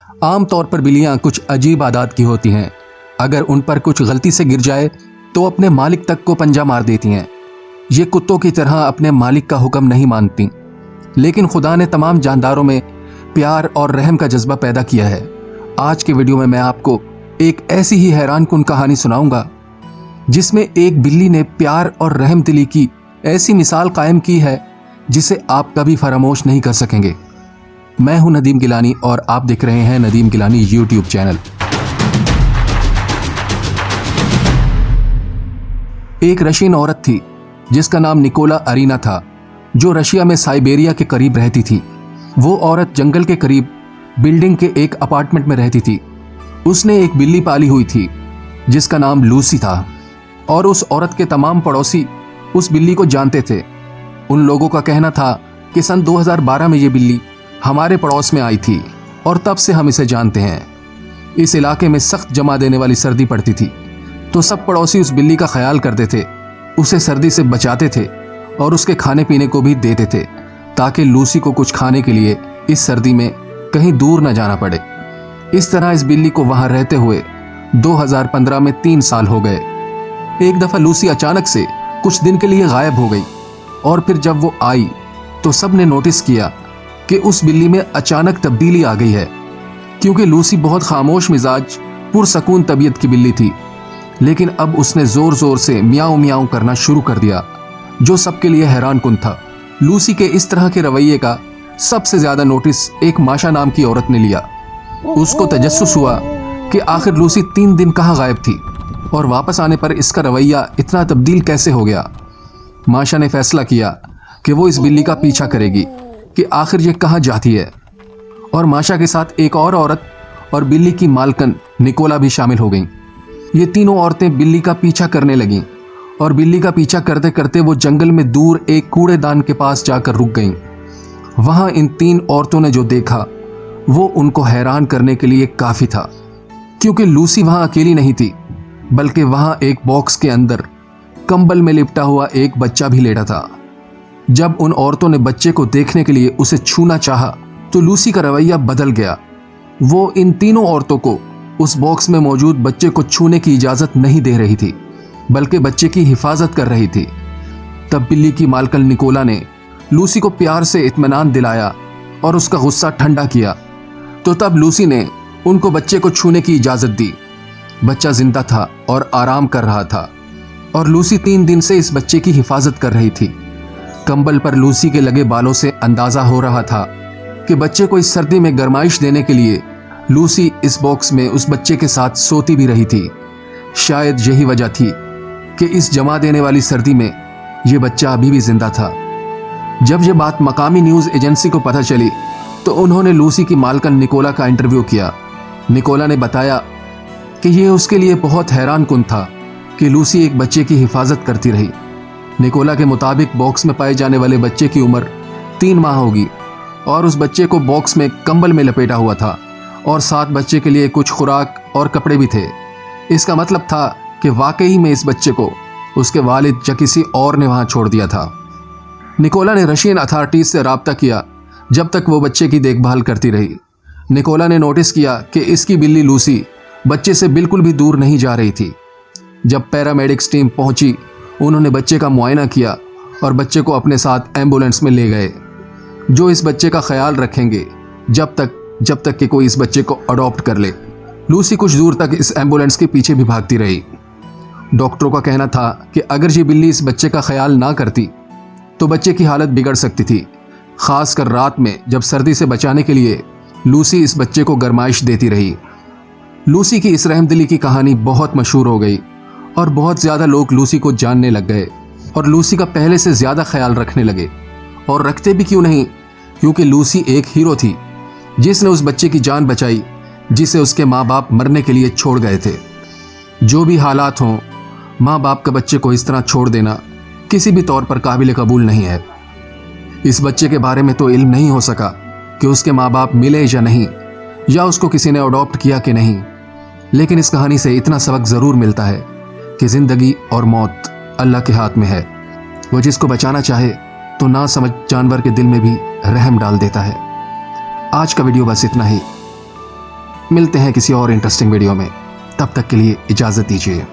आमतौर पर बिल्लियां कुछ अजीब आदत की होती हैं। अगर उन पर कुछ गलती से गिर जाए तो अपने मालिक तक को पंजा मार देती हैं। ये कुत्तों की तरह अपने मालिक का हुक्म नहीं मानती, लेकिन खुदा ने तमाम जानदारों में प्यार और रहम का जज्बा पैदा किया है। आज के वीडियो में मैं आपको एक ऐसी ही हैरानकुन कहानी सुनाऊंगा जिसमें एक बिल्ली ने प्यार और रहम दिली की ऐसी मिसाल कायम की है जिसे आप कभी फरामोश नहीं कर सकेंगे। मैं हूं नदीम गिलानी और आप देख रहे हैं नदीम गिलानी यूट्यूब चैनल। एक रशियन औरत थी जिसका नाम निकोला अरीना था, जो रशिया में साइबेरिया के करीब रहती थी। वो औरत जंगल के करीब बिल्डिंग के एक अपार्टमेंट में रहती थी। उसने एक बिल्ली पाली हुई थी जिसका नाम लूसी था और उस औरत के तमाम पड़ोसी उस बिल्ली को जानते थे। उन लोगों का कहना था कि सन 2012 में ये बिल्ली हमारे पड़ोस में आई थी और तब से हम इसे जानते हैं। इस इलाके में सख्त जमा देने वाली सर्दी पड़ती थी, तो सब पड़ोसी उस बिल्ली का ख्याल करते थे, उसे सर्दी से बचाते थे और उसके खाने पीने को भी देते थे ताकि लूसी को कुछ खाने के लिए इस सर्दी में कहीं दूर न जाना पड़े। इस तरह इस बिल्ली को वहां रहते हुए 2015 में 3 साल हो गए। एक दफा लूसी अचानक से कुछ दिन के लिए गायब हो गई और फिर जब वो आई तो सबने नोटिस किया कि उस बिल्ली में अचानक तब्दीली आ गई है, क्योंकि लूसी बहुत खामोश मिजाज पुरसकून तबीयत की बिल्ली थी, लेकिन अब उसने जोर जोर से मियाऊं मियाऊं करना शुरू कर दिया, जो सबके लिए हैरानकुन था। लूसी के इस तरह के रवैये का सबसे ज्यादा नोटिस एक माशा नाम की औरत ने लिया। उसको तजस्सुस हुआ कि आखिर लूसी 3 दिन कहाँ गायब थी और वापस आने पर इसका रवैया इतना तब्दील कैसे हो गया। माशा ने फैसला किया कि वो इस बिल्ली का पीछा करेगी कि आखिर ये कहाँ जाती है, और माशा के साथ एक और औरत और बिल्ली की मालकन निकोला भी शामिल हो गईं। ये तीनों औरतें बिल्ली का पीछा करने लगीं और बिल्ली का पीछा करते करते वो जंगल में दूर एक कूड़ेदान के पास जाकर रुक गईं। वहां इन 3 औरतों ने जो देखा वो उनको हैरान करने के लिए काफी था, क्योंकि लूसी वहां अकेली नहीं थी, बल्कि वहां एक बॉक्स के अंदर कंबल में लिपटा हुआ एक बच्चा भी लेटा था। जब उन औरतों ने बच्चे को देखने के लिए उसे छूना चाहा तो लूसी का रवैया बदल गया। वो इन तीनों औरतों को उस बॉक्स में मौजूद बच्चे को छूने की इजाजत नहीं दे रही थी, बल्कि बच्चे की हिफाजत कर रही थी। तब बिल्ली की मालकन निकोला ने लूसी को प्यार से इत्मीनान दिलाया और उसका गुस्सा ठंडा किया, तो तब लूसी ने उनको बच्चे को छूने की इजाजत दी। बच्चा जिंदा था और आराम कर रहा था और लूसी 3 दिन से इस बच्चे की हिफाजत कर रही थी। कंबल पर लूसी के लगे बालों से अंदाजा हो रहा था कि बच्चे को इस सर्दी में गर्माइश देने के लिए लूसी इस बॉक्स में उस बच्चे के साथ सोती भी रही थी। शायद यही वजह थी कि इस जमा देने वाली सर्दी में यह बच्चा अभी भी जिंदा था। जब यह बात मकामी न्यूज़ एजेंसी को पता चली तो उन्होंने लूसी की मालकन निकोला का इंटरव्यू किया। निकोला ने बताया कि यह उसके लिए बहुत हैरानकुन था कि लूसी एक बच्चे की हिफाजत करती रही। निकोला के मुताबिक बॉक्स में पाए जाने वाले बच्चे की उम्र 3 माह होगी और उस बच्चे को बॉक्स में कंबल में लपेटा हुआ था और साथ बच्चे के लिए कुछ खुराक और कपड़े भी थे। इसका मतलब था कि वाकई में इस बच्चे को उसके वालिद या किसी और ने वहां छोड़ दिया था। निकोला ने रशियन अथॉरिटीज से राब्ता किया जब तक वो बच्चे की देखभाल करती रही। निकोला ने नोटिस किया कि इसकी बिल्ली लूसी बच्चे से बिल्कुल भी दूर नहीं जा रही थी। जब पैरामेडिक्स टीम पहुंची, उन्होंने बच्चे का मुआयना किया और बच्चे को अपने साथ एम्बुलेंस में ले गए, जो इस बच्चे का ख्याल रखेंगे जब तक कि कोई इस बच्चे को अडॉप्ट कर ले। लूसी कुछ दूर तक इस एम्बुलेंस के पीछे भी भागती रही। डॉक्टरों का कहना था कि अगर ये बिल्ली इस बच्चे का ख्याल ना करती तो बच्चे की हालत बिगड़ सकती थी, खासकर रात में जब सर्दी से बचाने के लिए लूसी इस बच्चे को गर्माइश देती रही। लूसी की इस रहमदिली की कहानी बहुत मशहूर हो गई और बहुत ज़्यादा लोग लूसी को जानने लग गए और लूसी का पहले से ज़्यादा ख्याल रखने लगे। और रखते भी क्यों नहीं, क्योंकि लूसी एक हीरो थी जिसने उस बच्चे की जान बचाई जिसे उसके माँ बाप मरने के लिए छोड़ गए थे। जो भी हालात हों, माँ बाप का बच्चे को इस तरह छोड़ देना किसी भी तौर पर काबिल कबूल नहीं है। इस बच्चे के बारे में तो इल्म नहीं हो सका कि उसके माँ बाप मिले या नहीं, या उसको किसी ने अडॉप्ट किया कि नहीं, लेकिन इस कहानी से इतना सबक ज़रूर मिलता है कि ज़िंदगी और मौत अल्लाह के हाथ में है। वो जिसको बचाना चाहे तो ना समझ जानवर के दिल में भी रहम डाल देता है। आज का वीडियो बस इतना ही। मिलते हैं किसी और इंटरेस्टिंग वीडियो में, तब तक के लिए इजाज़त दीजिए।